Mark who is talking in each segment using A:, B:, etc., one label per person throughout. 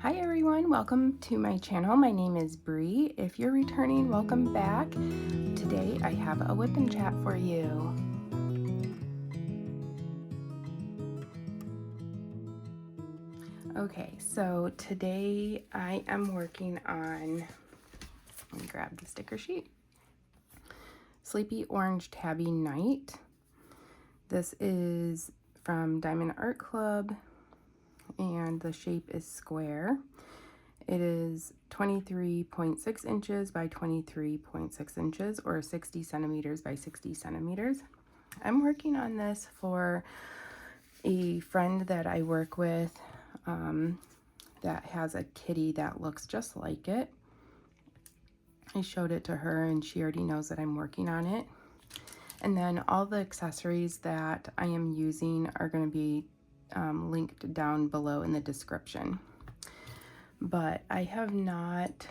A: Hi everyone, welcome to my channel. My name is Bree. If you're returning, welcome back. Today I have a WIP and Chat for you. Okay, so today I am working on, let me grab the sticker sheet, Sleepy Orange Tabby Night. This is from Diamond Art Club and the shape is square. It is 23.6 inches by 23.6 inches or 60 centimeters by 60 centimeters. I'm working on this for a friend that I work with that has a kitty that looks just like it. I showed it to her and she already knows that I'm working on it. And then all the accessories that I am using are going to be linked down below in the description. But I have not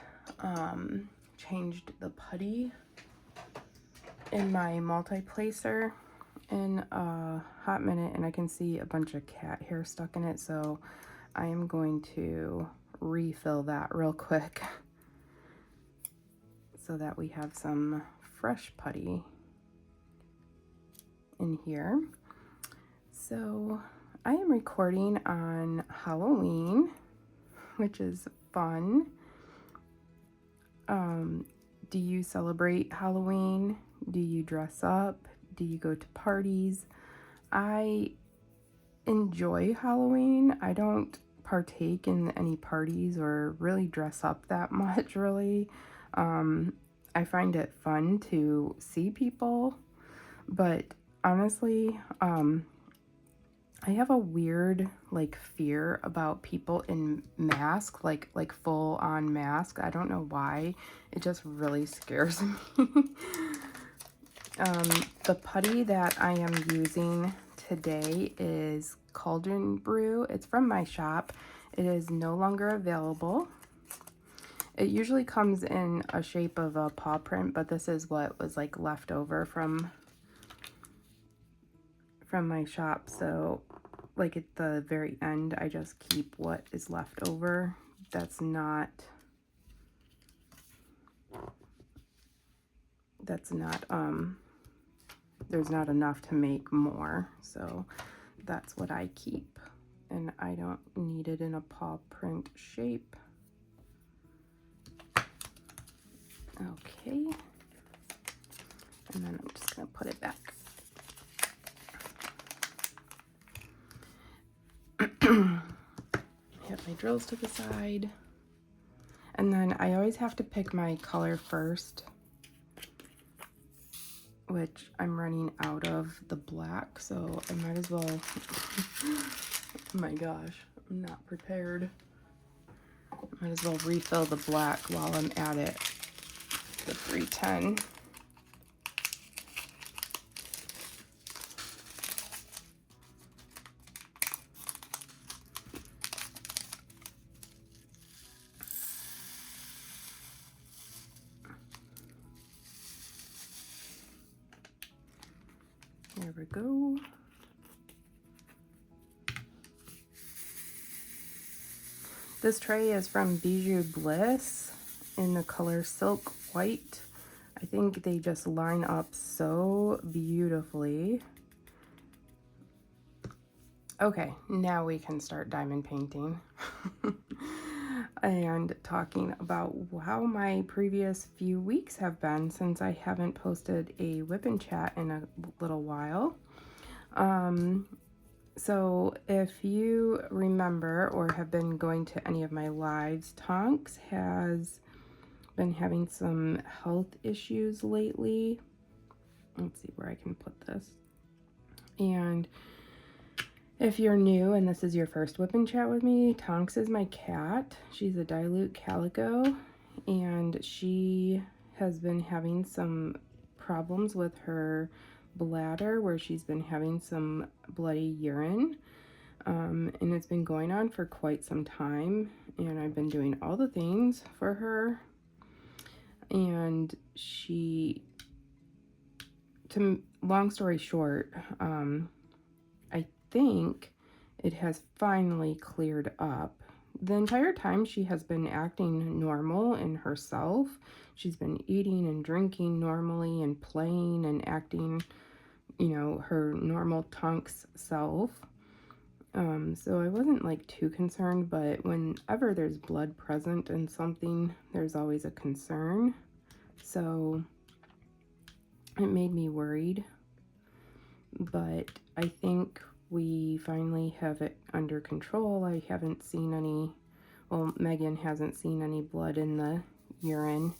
A: changed the putty in my multi-placer in a hot minute, and I can see a bunch of cat hair stuck in it, so I am going to refill that real quick so that we have some fresh putty in here. So I am recording on Halloween, which is fun. Do you celebrate Halloween? Do you dress up? Do you go to parties? I enjoy Halloween. I don't partake in any parties or really dress up that much, really. I find it fun to see people, but honestly, I have a weird fear about people in masks, like full on mask. I don't know why. It just really scares me. The putty that I am using today is Cauldron Brew. It's from my shop. It is no longer available. It usually comes in a shape of a paw print, but this is what was left over from my shop. So at the very end, I just keep what is left over. There's not enough to make more, so that's what I keep, and I don't need it in a paw print shape. Okay, and then I'm just gonna put it back. Have my drills to the side, and then I always have to pick my color first, which I'm running out of the black, so I might as well. Oh my gosh, I'm not prepared. Might as well refill the black while I'm at it. The 310. There we go. This tray is from Bijou Bliss in the color Silk White. I think they just line up so beautifully. Okay, now we can start diamond painting and talking about how my previous few weeks have been since I haven't posted a WIP and Chat in a little while. So if you remember or have been going to any of my lives, Tonks has been having some health issues lately. Let's see where I can put this. And if you're new and this is your first WIP and Chat with me, Tonks is my cat. She's a dilute calico, and she has been having some problems with her bladder where she's been having some bloody urine. And it's been going on for quite some time, and I've been doing all the things for her, and long story short, I think it has finally cleared up. the entire time she has been acting normal in herself. She's been eating and drinking normally and playing and acting, you know, her normal Tonks self. So I wasn't like too concerned, but whenever there's blood present in something, there's always a concern. So it made me worried, but I think we finally have it under control. I haven't seen any, well, Megan hasn't seen any blood in the urine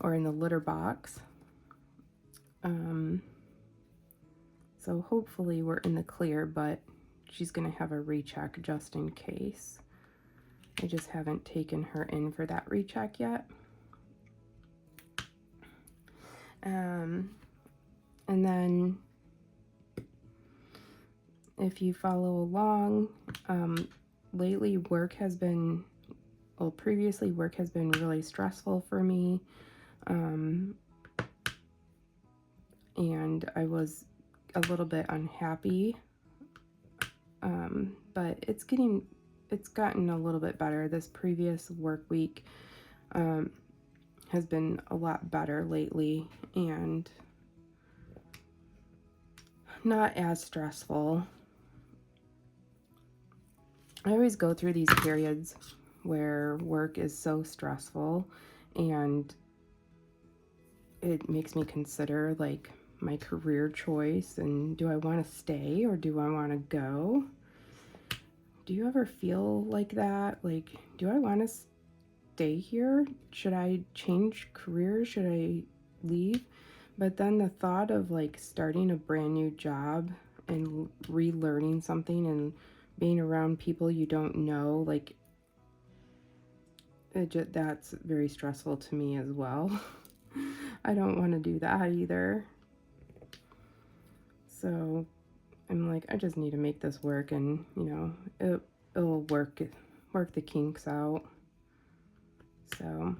A: or in the litter box. So hopefully we're in the clear, but she's going to have a recheck just in case. I just haven't taken her in for that recheck yet. And then if you follow along, lately work has been, well, previously work has been really stressful for me. And I was a little bit unhappy, but it's gotten a little bit better. This previous work week has been a lot better lately and not as stressful. I always go through these periods where work is so stressful, and it makes me consider like my career choice, and do I want to stay or do I want to go? Do you ever feel like that? Like, do I want to stay here? Should I change careers? Should I leave? But then the thought of like starting a brand new job and relearning something and being around people you don't know, like that's very stressful to me as well. I don't want to do that either. So I'm like, I just need to make this work, and you know, it'll work the kinks out. So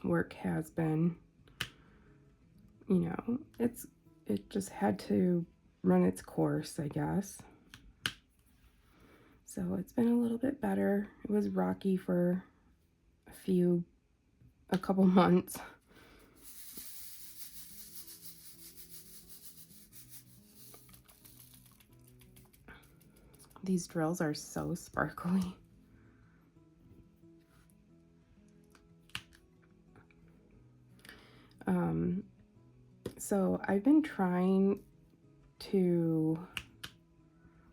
A: work has been, you know, it just had to run its course, I guess. So it's been a little bit better. It was rocky for a couple months. These drills are so sparkly. So I've been trying to,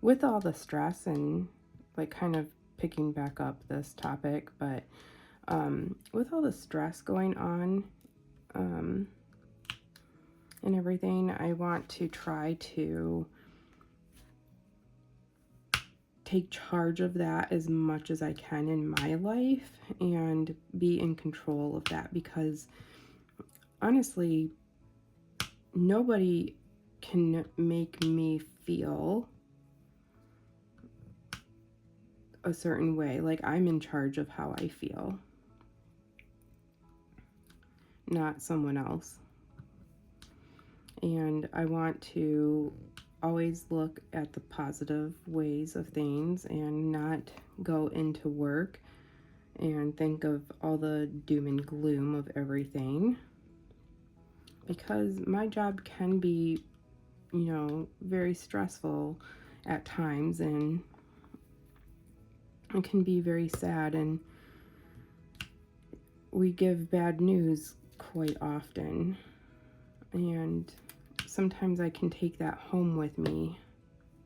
A: with all the stress and like kind of picking back up this topic, but with all the stress going on and everything, I want to try to take charge of that as much as I can in my life and be in control of that, because honestly, nobody can make me feel a certain way. Like, I'm in charge of how I feel, not someone else. And I want to always look at the positive ways of things and not go into work and think of all the doom and gloom of everything, because my job can be, you know, very stressful at times, and it can be very sad, and we give bad news quite often, and sometimes I can take that home with me.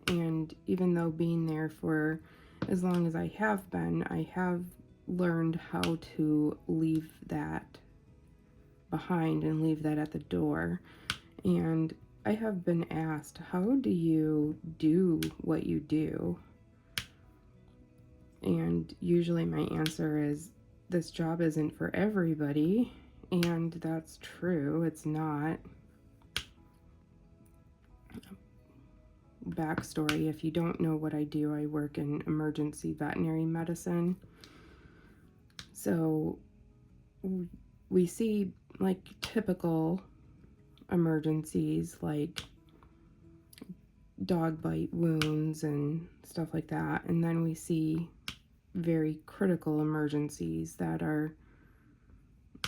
A: And even though being there for as long as I have been, I have learned how to leave that behind and leave that at the door. And I have been asked, how do you do what you do? And usually my answer is, this job isn't for everybody. And that's true, it's not. Backstory, if you don't know what I do, I work in emergency veterinary medicine. So we see like typical emergencies, like dog bite wounds and stuff like that. And then we see very critical emergencies that are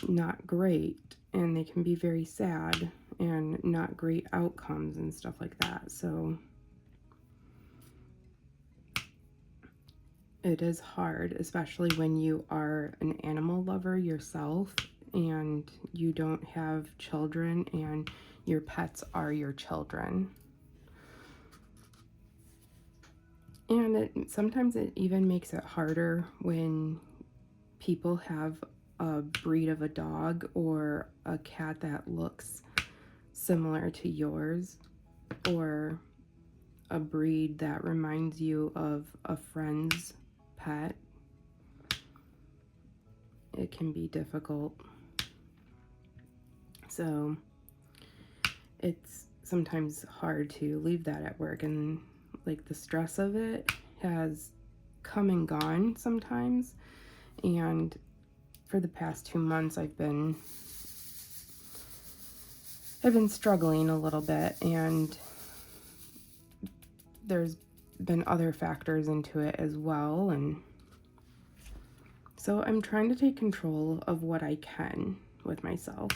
A: not great, and they can be very sad and not great outcomes and stuff like that. So it is hard, especially when you are an animal lover yourself and you don't have children and your pets are your children. And sometimes it even makes it harder when people have a breed of a dog or a cat that looks similar to yours, or a breed that reminds you of a friend's pet. It can be difficult. So it's sometimes hard to leave that at work, and like the stress of it has come and gone sometimes. And for the past 2 months I've been struggling a little bit, and there's been other factors into it as well. And so I'm trying to take control of what I can with myself.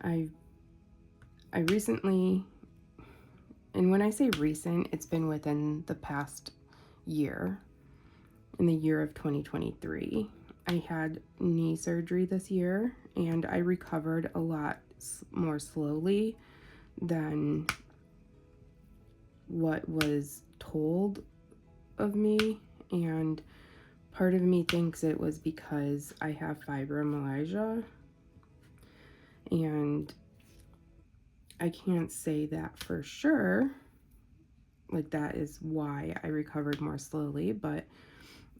A: I recently, and when I say recent, it's been within the past year, in the year of 2023. I had knee surgery this year, and I recovered a lot more slowly than what was told of me. And part of me thinks it was because I have fibromyalgia, and I can't say that for sure, like that is why I recovered more slowly, but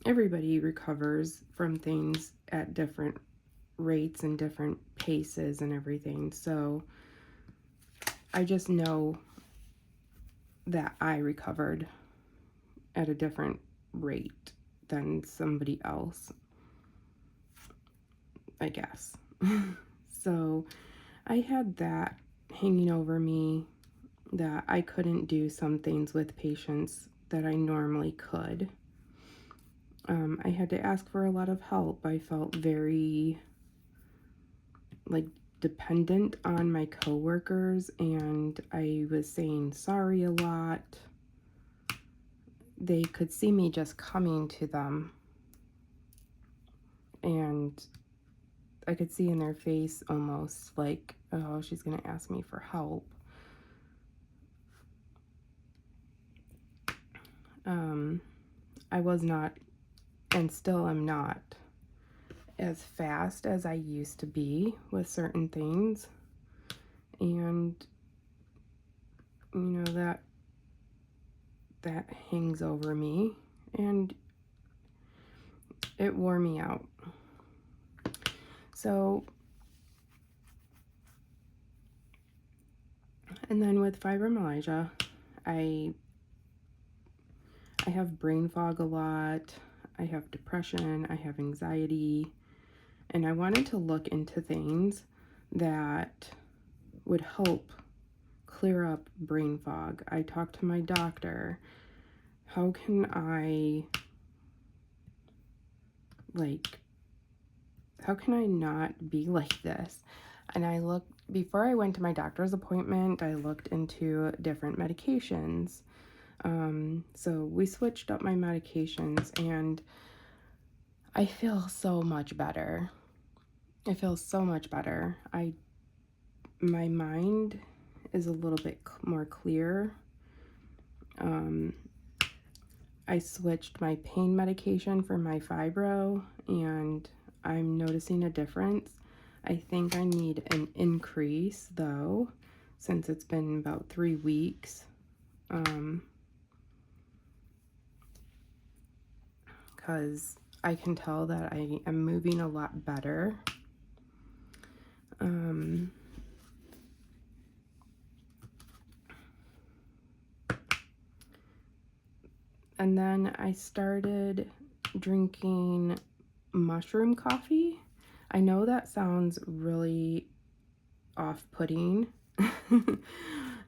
A: everybody recovers from things at different rates and different paces and everything. So I just know that I recovered at a different rate than somebody else, I guess. So I had that hanging over me, that I couldn't do some things with patients that I normally could. I had to ask for a lot of help. I felt very dependent on my coworkers, and I was saying sorry a lot. They could see me just coming to them, and I could see in their face almost like, oh, she's gonna ask me for help. I was not, and still am not, as fast as I used to be with certain things. And that hangs over me, and it wore me out. So, and then with fibromyalgia, I have brain fog a lot, I have depression, I have anxiety, and I wanted to look into things that would help clear up brain fog. I talked to my doctor. How can I not be like this? And before I went to my doctor's appointment, I looked into different medications. So we switched up my medications, and I feel so much better. I feel so much better. My mind is a little bit more clear. I switched my pain medication for my fibro, and I'm noticing a difference. I think I need an increase, though, since it's been about 3 weeks. Because I can tell that I am moving a lot better. And then I started drinking mushroom coffee. I know that sounds really off-putting.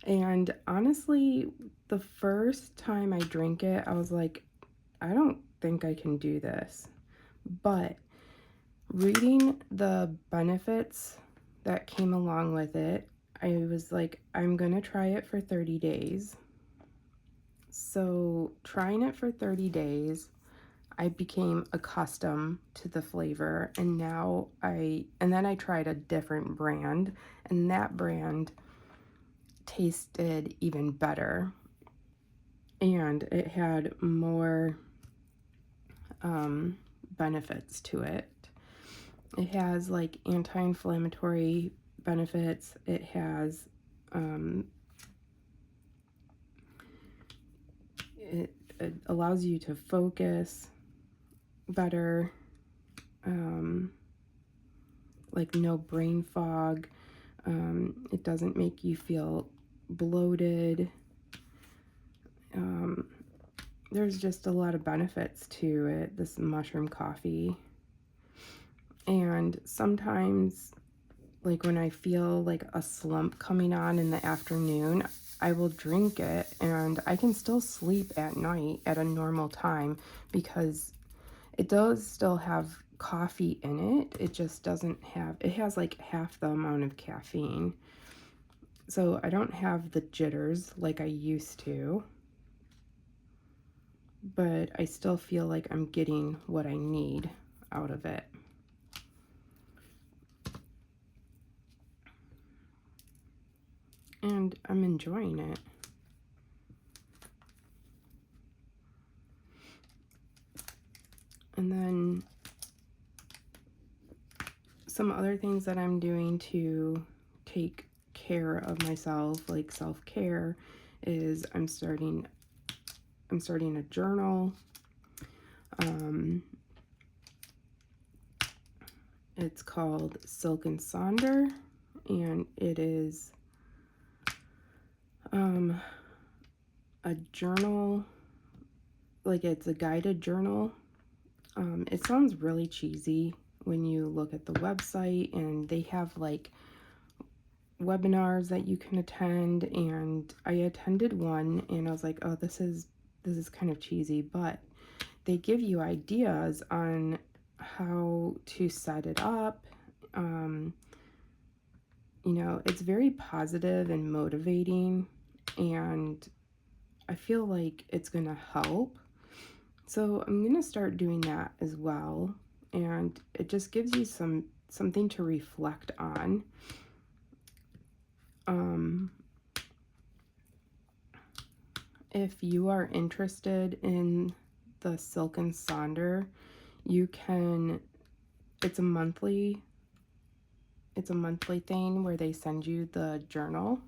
A: And honestly, the first time I drank it, I was like, I don't think I can do this. But reading the benefits that came along with it, I was like, I'm gonna try it for 30 days. So trying it for 30 days, I became accustomed to the flavor, and then I tried a different brand, and that brand tasted even better, and it had more benefits to it. It has like anti-inflammatory benefits. It has it allows you to focus better, like no brain fog. It doesn't make you feel bloated. There's just a lot of benefits to it, this mushroom coffee. And sometimes, like when I feel like a slump coming on in the afternoon, I will drink it and I can still sleep at night at a normal time because it does still have coffee in it. It just doesn't have, it has like half the amount of caffeine. So I don't have the jitters like I used to, but I still feel like I'm getting what I need out of it. And I'm enjoying it. And then some other things that I'm doing to take care of myself, like self-care, is I'm starting a journal. It's called Silk and Sonder, and it is a journal, like it's a guided journal. It sounds really cheesy when you look at the website, and they have like webinars that you can attend, and I attended one and I was like, oh, this is kind of cheesy, but they give you ideas on how to set it up. You know, it's very positive and motivating, and I feel like it's gonna help. So I'm gonna start doing that as well, and it just gives you something to reflect on. If you are interested in the Silk and Sonder, you can, it's a monthly thing where they send you the journal.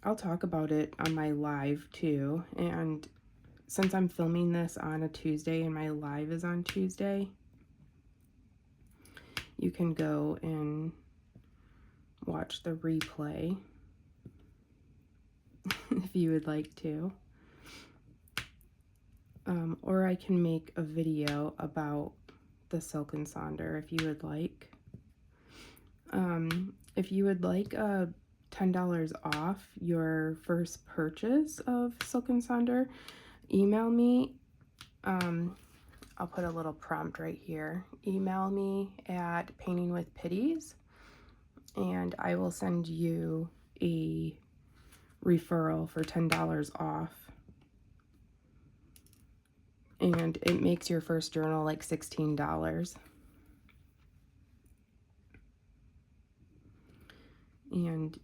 A: I'll talk about it on my live too, and since I'm filming this on a Tuesday and my live is on Tuesday, you can go and watch the replay if you would like to. Or I can make a video about the Silk and Sonder if you would like. If you would like $10 off your first purchase of Silk and Sonder, email me. I'll put a little prompt right here. Email me at paintingwithpities, and I will send you a referral for $10 off. And it makes your first journal like $16. And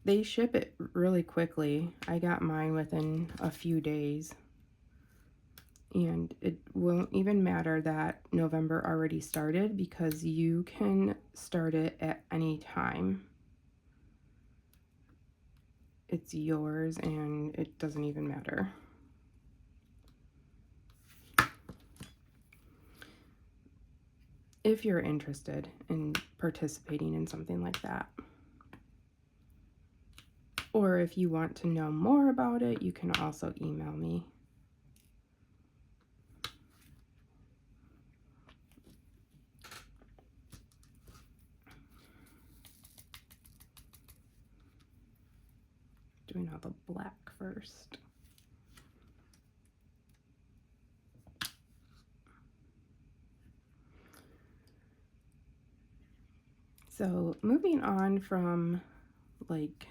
A: they ship it really quickly. I got mine within a few days. And it won't even matter that November already started, because you can start it at any time. It's yours and it doesn't even matter. If you're interested in participating in something like that. Or if you want to know more about it, you can also email me. doing all the black first. So moving on from like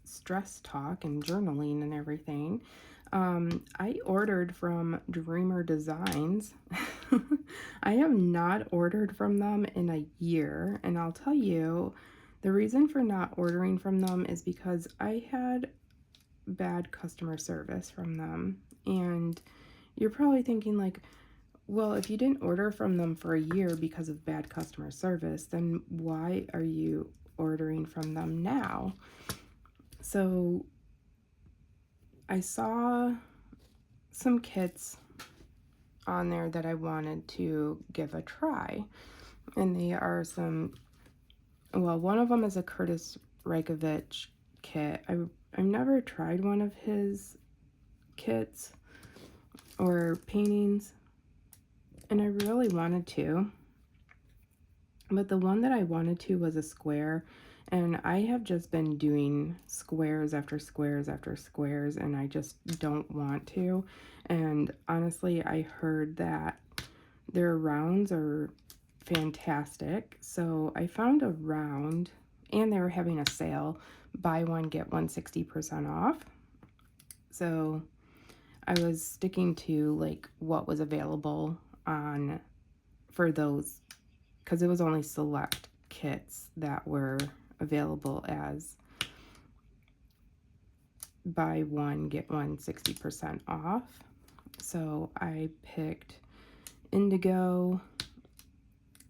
A: stress talk and journaling and everything, I ordered from Dreamer Designs. I have not ordered from them in a year, and I'll tell you the reason for not ordering from them is because I had bad customer service from them. And you're probably thinking like, well, if you didn't order from them for a year because of bad customer service, then why are you ordering from them now? So I saw some kits on there that I wanted to give a try. And they are some, well, one of them is a Curtis Reykjavik kit. I've never tried one of his kits or paintings, and I really wanted to. But the one that I wanted to was a square, and I have just been doing squares after squares after squares, and I just don't want to. And honestly, I heard that their rounds are fantastic. So I found a round, and they were having a sale, buy one, get one 60% off. So I was sticking to like what was available on for those, because it was only select kits that were available as buy one, get one 60% off. So I picked Indigo.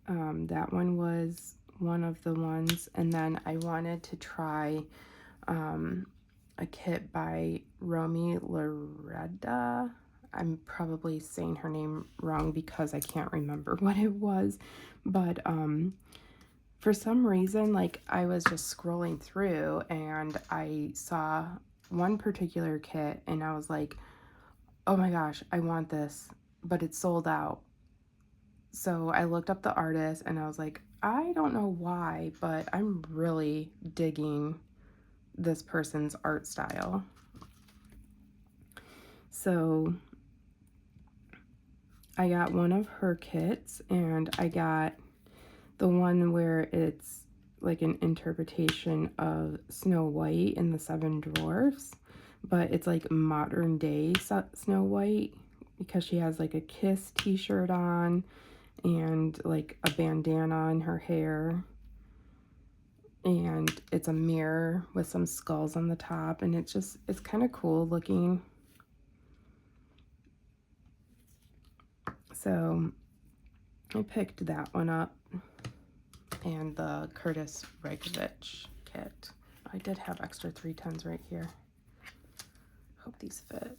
A: That one was one of the ones. And then I wanted to try a kit by Romy Loretta. I'm probably saying her name wrong because I can't remember what it was. But for some reason, like I was just scrolling through and I saw one particular kit and I was like, oh my gosh, I want this, but it's sold out. So I looked up the artist and I was like, I don't know why, but I'm really digging this person's art style. So I got one of her kits, and I got the one where it's like an interpretation of Snow White and the Seven Dwarfs, but it's like modern day Snow White because she has like a Kiss t-shirt on and like a bandana in her hair, and it's a mirror with some skulls on the top, and it's kind of cool looking. So I picked that one up, and the Curtis Reykjavik kit. I did have extra 310s right here. Hope these fit.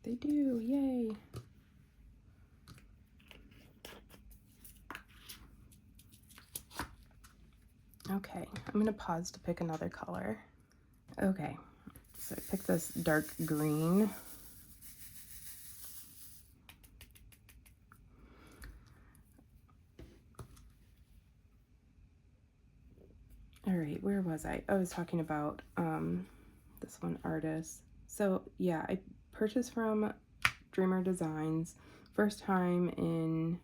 A: They do, yay. Okay, I'm gonna pause to pick another color. Okay, so I picked this dark green. All right, where was I? I was talking about this one artist. So yeah, I purchased from Dreamer Designs, first time in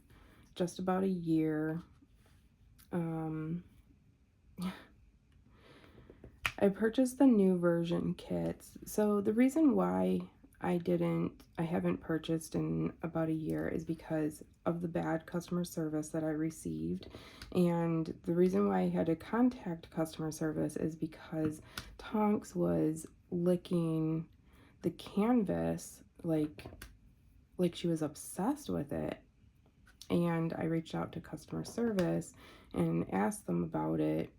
A: just about a year. I purchased the new version kits. So the reason why I haven't purchased in about a year is because of the bad customer service that I received. And the reason why I had to contact customer service is because Tonks was licking the canvas like she was obsessed with it. And I reached out to customer service and asked them about it.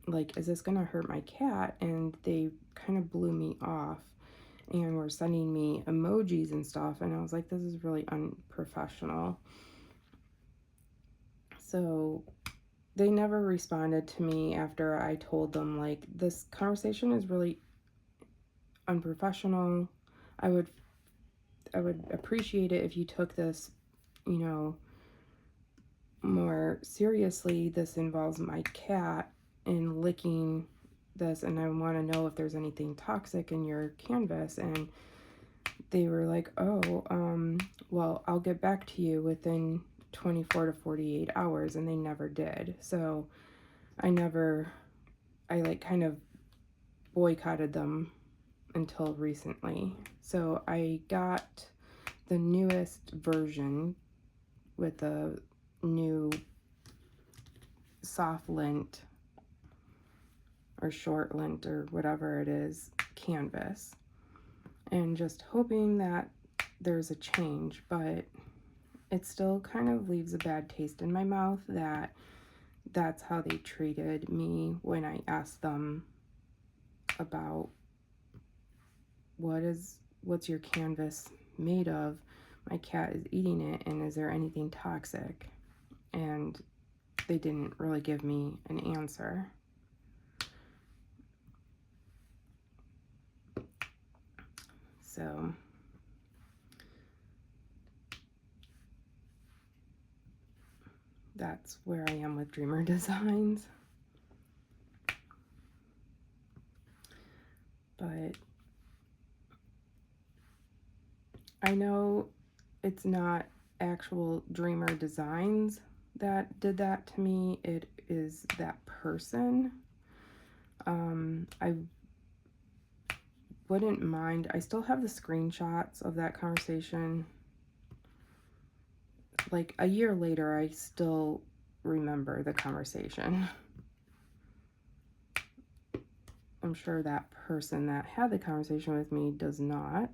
A: Like, is this gonna hurt my cat? And they kind of blew me off and were sending me emojis and stuff, and I was like, this is really unprofessional. So they never responded to me after I told them, like, this conversation is really unprofessional. I would appreciate it if you took this, you know, more seriously, this involves my cat in licking this, and I want to know if there's anything toxic in your canvas. And they were like, oh, well, I'll get back to you within 24 to 48 hours, and they never did. So I like kind of boycotted them until recently. So I got the newest version with the new soft lint or short lint or whatever it is canvas, and just hoping that there's a change, but it still kind of leaves a bad taste in my mouth that that's how they treated me when I asked them about what's your canvas made of? My cat is eating it, and is there anything toxic? And they didn't really give me an answer. So that's where I am with Dreamer Designs. But I know it's not actual Dreamer Designs that did that to me. It is that person. I wouldn't mind. I still have the screenshots of that conversation. Like a year later, I still remember the conversation. I'm sure that person that had the conversation with me does not.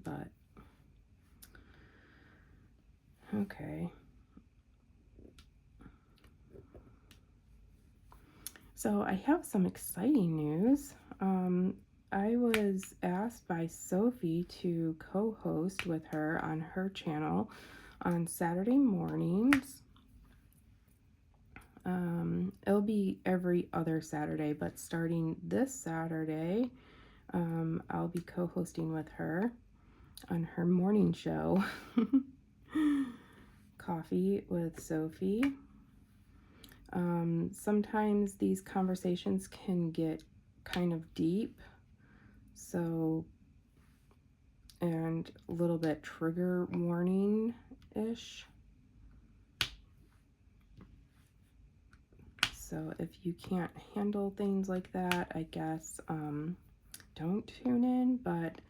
A: But okay. So I have some exciting news. I was asked by Sophie to co-host with her on her channel on Saturday mornings. It'll be every other Saturday, but starting this Saturday, I'll be co-hosting with her on her morning show, Coffee with Sophie. Sometimes these conversations can get kind of deep, so, and a little bit trigger warning-ish. So if you can't handle things like that, I guess don't tune in, but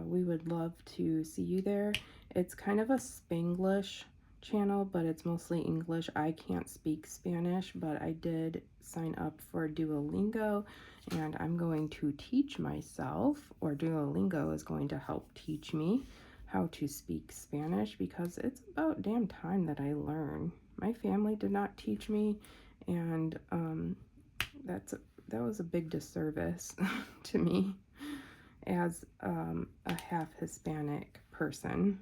A: we would love to see you there. It's kind of a Spanglish channel, but it's mostly English. I can't speak Spanish, but I did sign up for Duolingo, and I'm going to teach myself, or Duolingo is going to help teach me how to speak Spanish, because it's about damn time that I learn. My family did not teach me, and that was a big disservice to me as a half Hispanic person.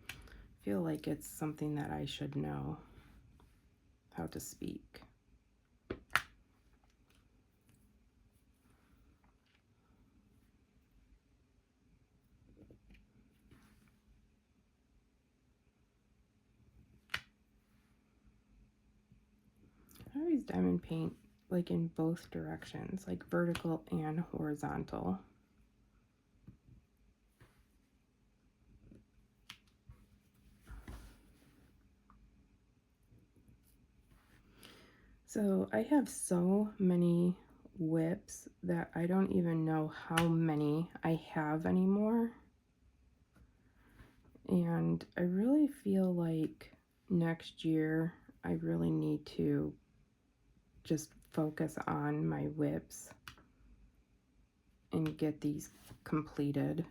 A: I feel like it's something that I should know how to speak. I use diamond paint like in both directions, like vertical and horizontal. So I have so many WIPs that I don't even know how many I have anymore. And I really feel like next year I really need to just focus on my WIPs and get these completed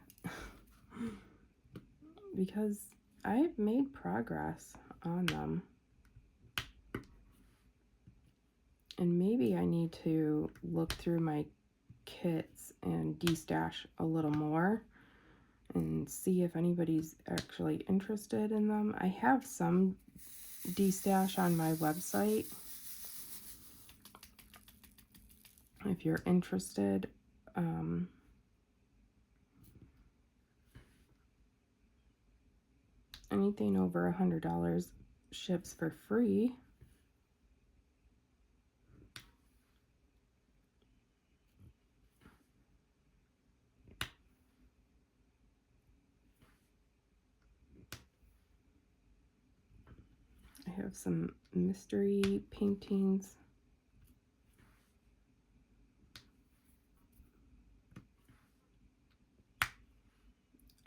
A: because I've made progress on them. And maybe I need to look through my kits and destash a little more and see if anybody's actually interested in them. I have some destash on my website if you're interested. anything over $100 ships for free. I have some mystery paintings.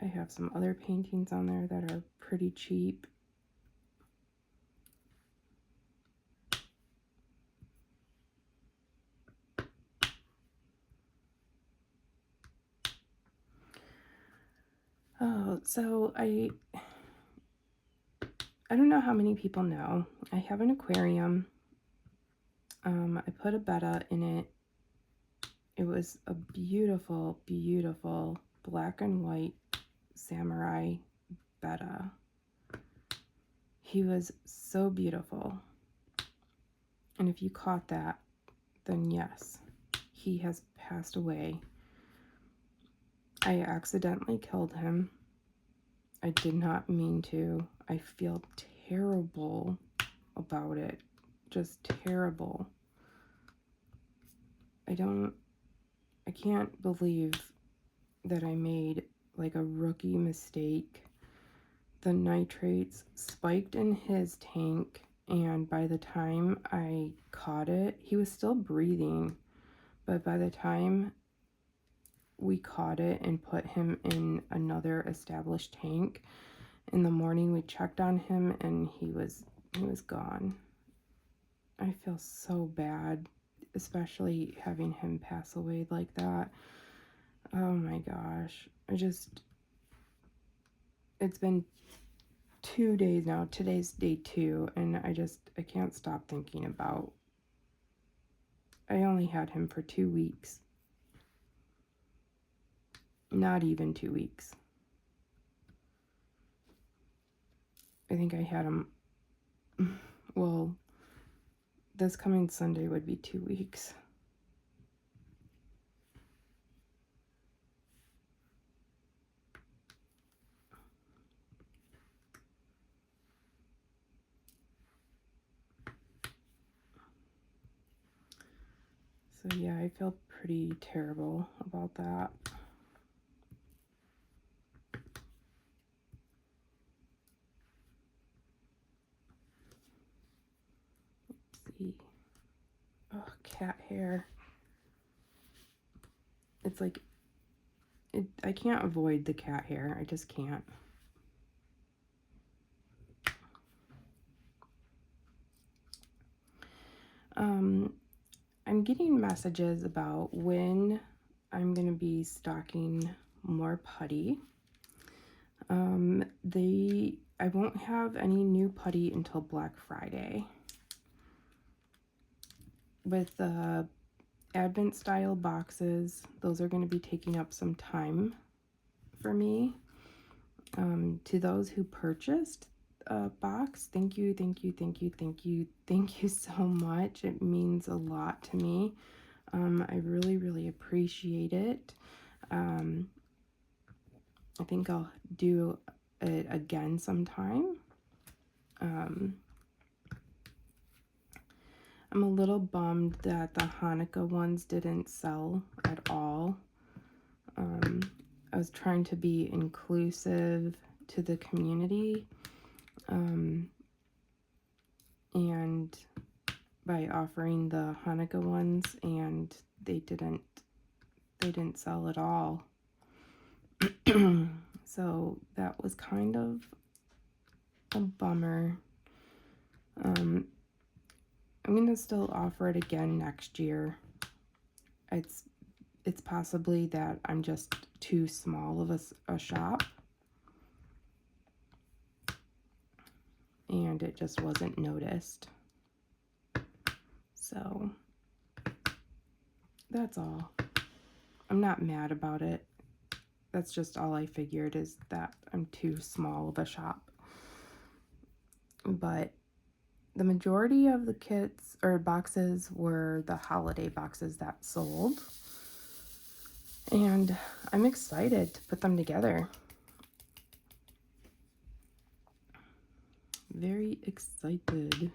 A: I have some other paintings on there that are pretty cheap. Oh, so I don't know how many people know. I have an aquarium. I put a betta in it. It was a beautiful, beautiful black and white samurai betta. He was so beautiful. And if you caught that, then yes, he has passed away. I accidentally killed him. I did not mean to. I feel terrible about it. Just terrible. I can't believe that I made like a rookie mistake. The nitrates spiked in his tank, and by the time I caught it, he was still breathing, but by the time we caught it and put him in another established tank, in the morning we checked on him and he was gone. I feel so bad, especially having him pass away like that. Oh my gosh. It's been 2 days now. Today's day 2, and I can't stop thinking about. I only had him for 2 weeks. Not even 2 weeks. I think I had him, well, this coming Sunday would be 2 weeks. So yeah, I feel pretty terrible about that. Let's see. Oh, cat hair. It's like, I can't avoid the cat hair. I just can't. I'm getting messages about when I'm going to be stocking more putty. I won't have any new putty until Black Friday. With the Advent style boxes, those are going to be taking up some time for me. To those who purchased a box, thank you so much. It means a lot to me. I really appreciate it. I think I'll do it again sometime. I'm a little bummed that the Hanukkah ones didn't sell at all. I was trying to be inclusive to the community, and by offering the Hanukkah ones, and they didn't sell at all. So that was kind of a bummer. I'm gonna still offer it again next year. It's possibly that I'm just too small of a shop, and it just wasn't noticed. So that's all. I'm not mad about it. That's just all I figured, is that I'm too small of a shop. But the majority of the kits or boxes were the holiday boxes that sold. And I'm excited to put them together. very excited.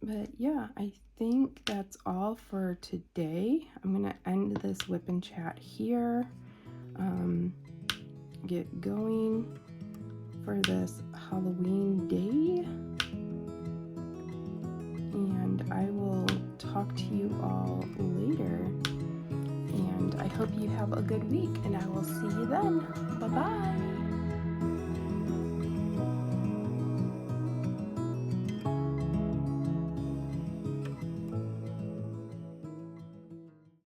A: But yeah, I think that's all for today. I'm gonna end this WIP and Chat here. Get going for this Halloween day. And I will talk to you all later. And I hope you have a good week, and I will see you then. Bye-bye.